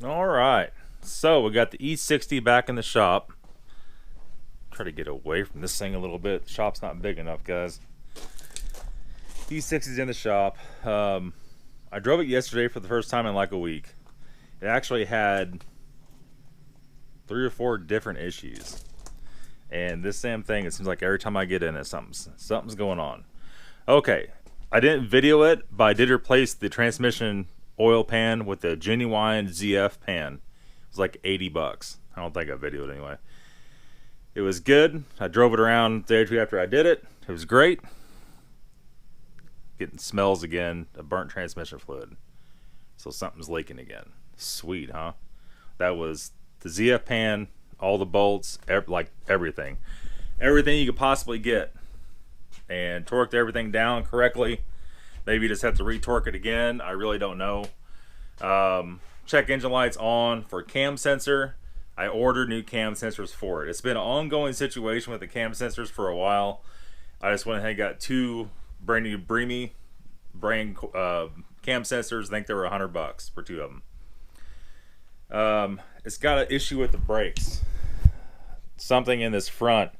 All right, so we got the E60 back in the shop. Try to get away from this thing a little bit. The shop's not big enough, guys. E60's in the shop. I drove it yesterday for the first time in like a week. It actually had 3 or 4 different issues, and this same thing, it seems like every time I get in it, something's going on. Okay, I didn't video it, but I did replace the transmission oil pan with the genuine ZF pan. It was like 80 bucks. I don't think I videoed anyway. It was good. I drove it around the day or two after I did it. It was great. Getting smells again of burnt transmission fluid. So something's leaking again. Sweet, huh? That was the ZF pan, all the bolts, like everything. Everything you could possibly get. And torqued everything down correctly. Maybe you just have to retorque it again. I really don't know. Check engine lights on for cam sensor. I ordered new cam sensors for it. It's been an ongoing situation with the cam sensors for a while. I just went ahead and got 2 brand new cam sensors. I think they were $100 for 2 of them. It's got an issue with the brakes. Something in this front,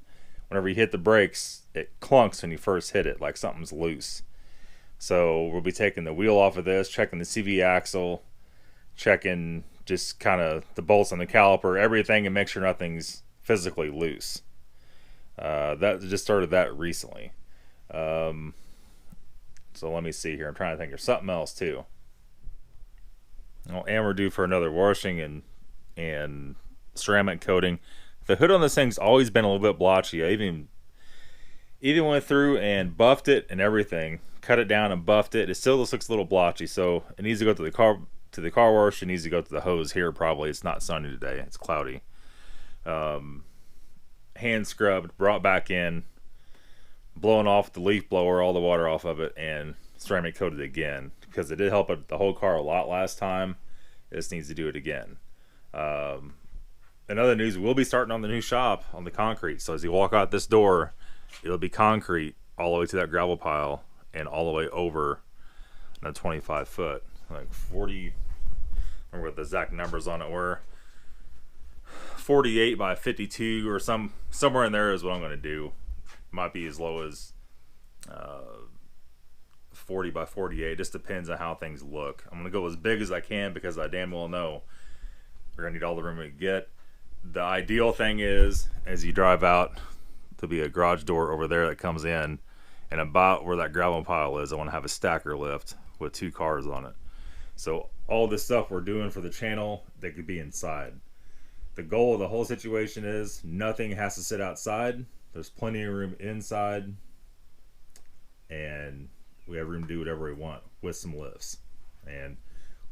whenever you hit the brakes, it clunks when you first hit it, like something's loose. So we'll be taking the wheel off of this, checking the CV axle, checking just kind of the bolts on the caliper, everything, and make sure nothing's physically loose. That just started that recently. So let me see here. I'm trying to think. There's something else too. Well, and we're due for another washing and ceramic coating. The hood on this thing's always been a little bit blotchy. I even went through and buffed it and everything, cut it down and buffed it. It still just looks a little blotchy, so it needs to go to the car wash. It needs to go to the hose here. Probably it's not sunny today. It's cloudy. Hand scrubbed, brought back in, blowing off the leaf blower, all the water off of it, and ceramic coated again because it did help the whole car a lot last time. It just needs to do it again. In other news, we'll be starting on the new shop on the concrete. So as you walk out this door, it'll be concrete all the way to that gravel pile and all the way over the 25 foot, like 40. I remember what the exact numbers on it were. 48 by 52 or somewhere in there is what I'm going to do. Might be as low as 40 by 48. Just depends on how things look. I'm going to go as big as I can because I damn well know we're going to need all the room we can get. The ideal thing is, as you drive out, there'll be a garage door over there that comes in, and about where that gravel pile is, I want to have a stacker lift with 2 cars on it. So all this stuff we're doing for the channel, they could be inside. The goal of the whole situation is nothing has to sit outside. There's plenty of room inside, and we have room to do whatever we want with some lifts. And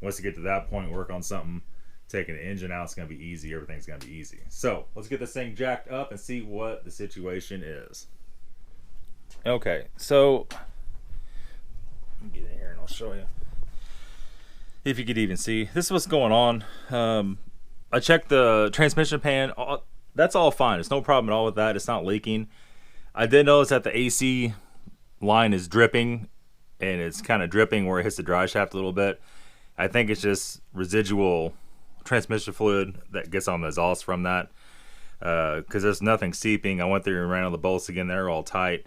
once you get to that point, work on something. Taking the engine out is going to be easy. Everything's going to be easy. So let's get this thing jacked up and see what the situation is. Okay, so get in here and I'll show you. If you could even see, this is what's going on. I checked the transmission pan. That's all fine. There's no problem at all with that. It's not leaking. I did notice that the AC line is dripping, and it's kind of dripping where it hits the drive shaft a little bit. I think it's just residual transmission fluid that gets on the exhaust from that, because there's nothing seeping. I went through and ran all the bolts again. They're all tight.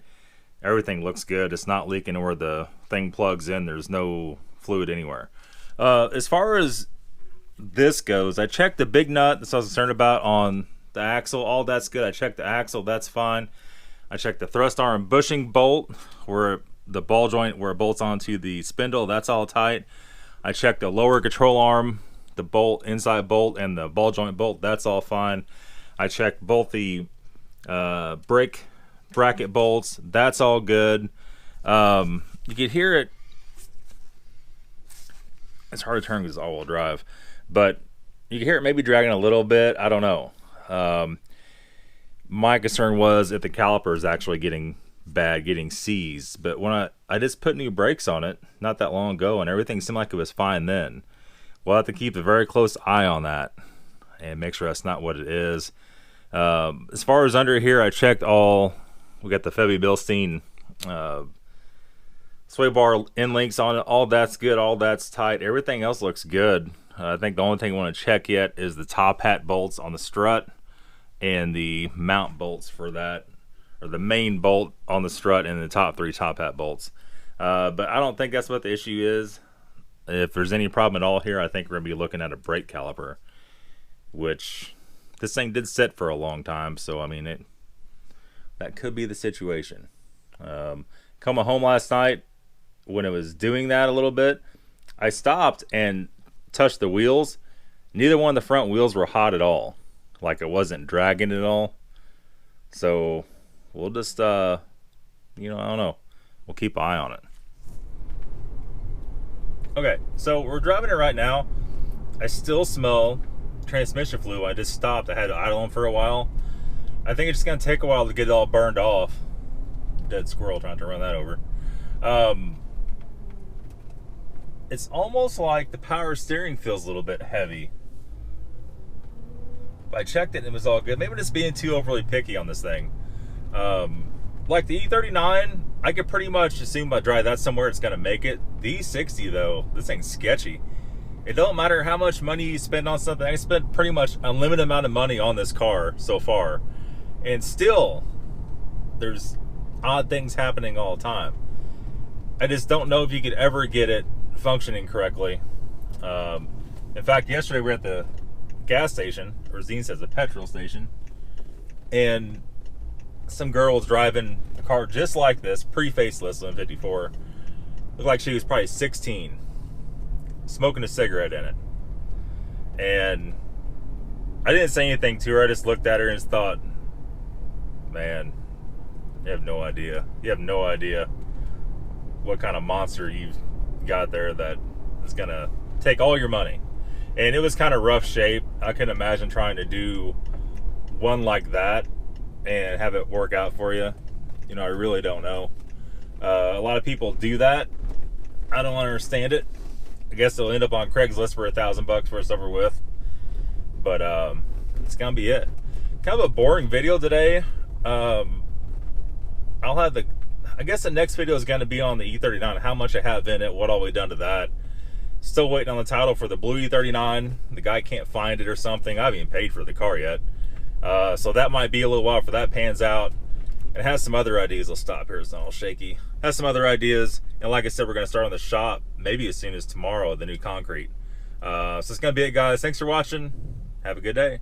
Everything looks good. It's not leaking where the thing plugs in. There's no fluid anywhere. As far as this goes, I checked the big nut that I was concerned about on the axle. All that's good. I checked the axle. That's fine. I checked the thrust arm bushing bolt, where the ball joint where it bolts onto the spindle. That's all tight. I checked the lower control arm, the bolt, inside bolt, and the ball joint bolt. That's all fine. I checked both the brake bracket bolts. That's all good. You can hear it. It's hard to turn because it's all-wheel drive, but you can hear it maybe dragging a little bit. I don't know. My concern was if the caliper is actually getting bad, getting seized. But when I just put new brakes on it not that long ago, and everything seemed like it was fine then. We'll have to keep a very close eye on that and make sure that's not what it is. As far as under here, I checked all. We got the Febby Bilstein sway bar end links on it. All that's good. All that's tight. Everything else looks good. I think the only thing I want to check yet is the top hat bolts on the strut and the mount bolts for that, or the main bolt on the strut and the top 3 top hat bolts. But I don't think that's what the issue is. If there's any problem at all here, I think we're going to be looking at a brake caliper, which this thing did sit for a long time. So, I mean, that could be the situation. Coming home last night, when it was doing that a little bit, I stopped and touched the wheels. Neither one of the front wheels were hot at all. Like, it wasn't dragging at all. So we'll just, you know, I don't know. We'll keep an eye on it. Okay, so we're driving it right now. I still smell transmission fluid. I just stopped. I had to idle them for a while. I think it's just going to take a while to get it all burned off. Dead squirrel trying to run that over. It's almost like the power steering feels a little bit heavy. I checked it and it was all good. Maybe I'm just being too overly picky on this thing. Like the E39, I could pretty much assume by drive that somewhere it's going to make it. The E60 though, this thing's sketchy. It don't matter how much money you spend on something. I spent pretty much an unlimited amount of money on this car so far. And still, there's odd things happening all the time. I just don't know if you could ever get it functioning correctly. In fact, yesterday we were at the gas station, or Zine says the petrol station, and some girl was driving a car just like this, pre-faceless 154. Looked like she was probably 16, smoking a cigarette in it. And I didn't say anything to her. I just looked at her and just thought, man, you have no idea. You have no idea what kind of monster you've got there that is gonna take all your money. And it was kind of rough shape. I couldn't imagine trying to do one like that and have it work out for you. You know, I really don't know. A lot of people do that. I don't understand it. I guess they'll end up on Craigslist for $1,000 for it's over with. But it's gonna be it. Kind of a boring video today. I'll have I guess the next video is going to be on the E39, how much I have in it, what all we've done to that. Still waiting on the title for the blue E39. The guy can't find it or something. I haven't even paid for the car yet. So that might be a little while for that pans out. And it has some other ideas. I'll stop here, it's not all shaky. Has some other ideas. And like I said, we're going to start on the shop maybe as soon as tomorrow, the new concrete. So it's going to be it, guys. Thanks for watching. Have a good day.